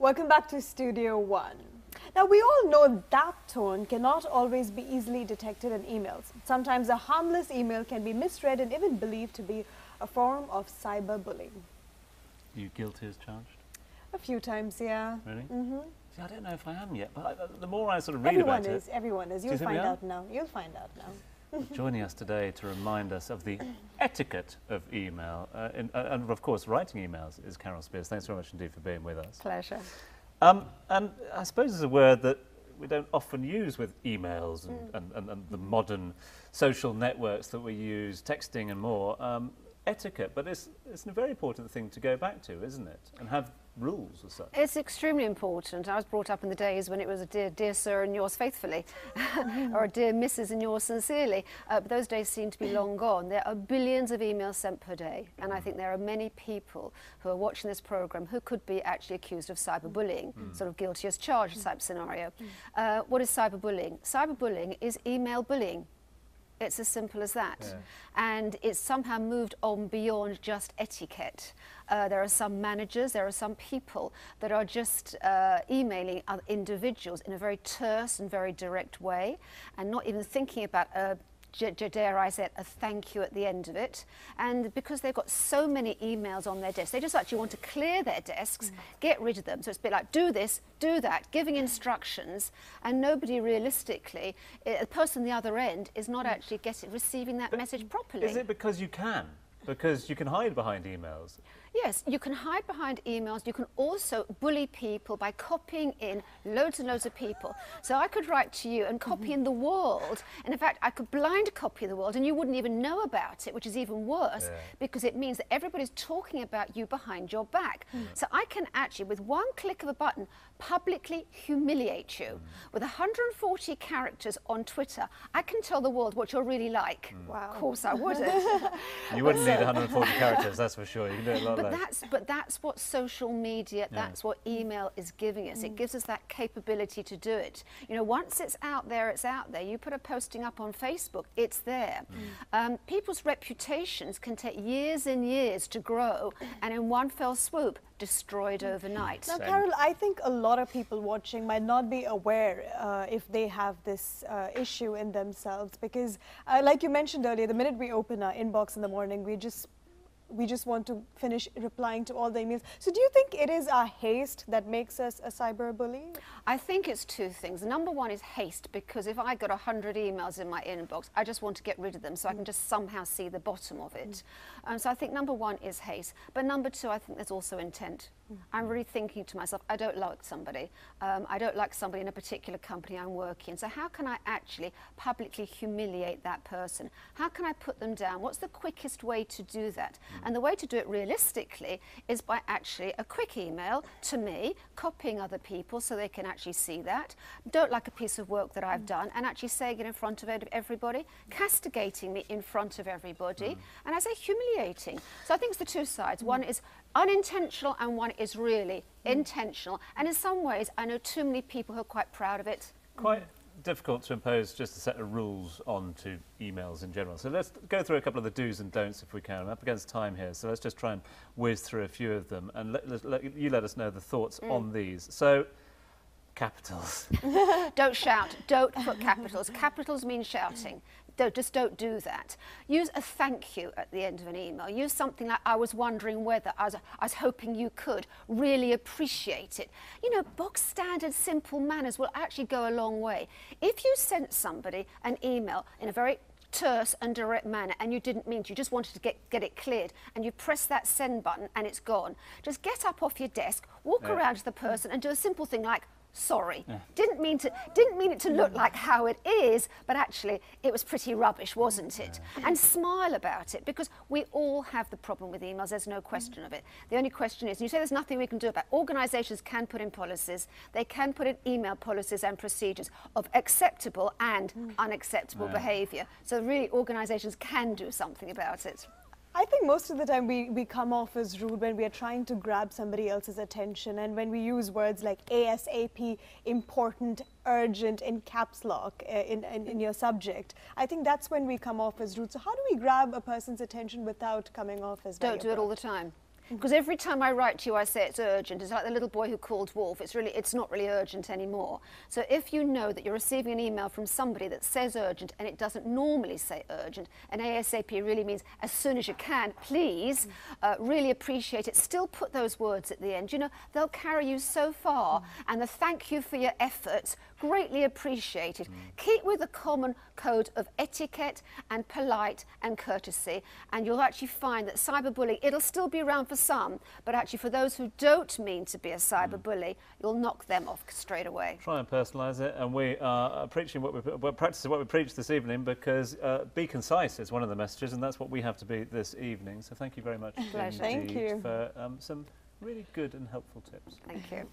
Welcome back to Studio One. Now, we all know that tone cannot always be easily detected in emails. Sometimes a harmless email can be misread and even believed to be a form of cyberbullying. Are you guilty as charged? A few times, yeah. Really? Mm-hmm. See, I don't know if I am yet, but the more I sort of read about it... Everyone is. You'll find out now. You'll find out now. Joining us today to remind us of the etiquette of email, and of course writing emails, is Carole Spiers. Thanks very much indeed for being with us. Pleasure. And I suppose it's a word that we don't often use with emails and the modern social networks that we use, texting and more. Etiquette, but it's a very important thing to go back to, isn't it? And have rules as such. It's extremely important. I was brought up in the days when it was a dear sir and yours faithfully, or a dear Mrs. and yours sincerely. But those days seem to be long gone. There are billions of emails sent per day, and I think there are many people who are watching this programme who could be actually accused of cyberbullying, sort of guilty as charged type scenario. What is cyberbullying? Cyberbullying is email bullying. It's as simple as that. Yeah. And it's somehow moved on beyond just etiquette. There are some managers, there are some people that are just emailing other individuals in a very terse and very direct way, and not even thinking about dare I say it, a thank you at the end of it. And because they've got so many emails on their desk, they just actually want to clear their desks, get rid of them. So it's a bit like, do this, do that, giving instructions, and nobody realistically, the person on the other end is not actually receiving that message properly. Is it because you can? Because you can hide behind emails? Yes, you can hide behind emails. You can also bully people by copying in loads and loads of people. So I could write to you and copy in the world, and in fact I could blind copy the world and you wouldn't even know about it, which is even worse, because it means that everybody's talking about you behind your back. So I can actually, with one click of a button, publicly humiliate you. With 140 characters on Twitter, I can tell the world what you're really like. Wow. Of course I wouldn't. You wouldn't need 140 characters, that's for sure. You can do it a lot less. But that's what social media, that's what email is giving us. It gives us that capability to do it. You know, once it's out there, it's out there. You put a posting up on Facebook, it's there. People's reputations can take years and years to grow, and in one fell swoop, destroyed overnight. Now, Carole, I think a lot of people watching might not be aware if they have this issue in themselves, because like you mentioned earlier, the minute we open our inbox in the morning, we just want to finish replying to all the emails. So do you think it is our haste that makes us a cyberbully? I think it's two things. Number one is haste, because if I got 100 emails in my inbox, I just want to get rid of them so I can just somehow see the bottom of it. So I think number one is haste. But number two, I think there's also intent. I'm really thinking to myself, I don't like somebody. I don't like somebody in a particular company I'm working in. So how can I actually publicly humiliate that person? How can I put them down? What's the quickest way to do that? And the way to do it realistically is by actually a quick email to me, copying other people so they can actually see that. Don't like a piece of work that I've done, and actually saying it in front of everybody, castigating me in front of everybody, and I say humiliating. So I think it's the two sides. One is unintentional and one is really intentional. And in some ways, I know too many people who are quite proud of it. Quite difficult to impose just a set of rules onto emails in general. So let's go through a couple of the do's and don'ts if we can. I'm up against time here, so let's just try and whiz through a few of them, and you let us know the thoughts on these. So, capitals. Don't shout. Don't put capitals. Capitals mean shouting. Just don't do that. Use a thank you at the end of an email. Use something like, I was wondering whether, I was hoping you could, really appreciate it. You know, box standard simple manners will actually go a long way. If you sent somebody an email in a very terse and direct manner and you didn't mean to, you just wanted to get it cleared, and you press that send button and it's gone, just get up off your desk, walk around to the person and do a simple thing like, sorry. Didn't mean it to look like how it is, but actually it was pretty rubbish, wasn't it? And smile about it, because we all have the problem with emails, there's no question of it. The only question is, and you say there's nothing we can do about it, organisations can put in policies, they can put in email policies and procedures of acceptable and unacceptable behaviour. So really organisations can do something about it. I think most of the time we come off as rude when we are trying to grab somebody else's attention, and when we use words like ASAP, important, urgent in caps lock in your subject. I think that's when we come off as rude. So how do we grab a person's attention without coming off as Don't do it all the time. Because every time I write to you, I say it's urgent. It's like the little boy who called Wolf. It's not really urgent anymore. So if you know that you're receiving an email from somebody that says urgent and it doesn't normally say urgent, and ASAP really means as soon as you can, please, really appreciate it. Still put those words at the end. You know, they'll carry you so far, and the thank you for your efforts, greatly appreciated. Keep with the common code of etiquette and polite and courtesy, and you'll actually find that cyberbullying, it'll still be around for some, but actually for those who don't mean to be a cyberbully, you'll knock them off straight away. Try and personalise it, and we are practicing what we preach this evening, because be concise is one of the messages, and that's what we have to be this evening. So thank you very much Pleasure. Thank you for some really good and helpful tips. Thank you.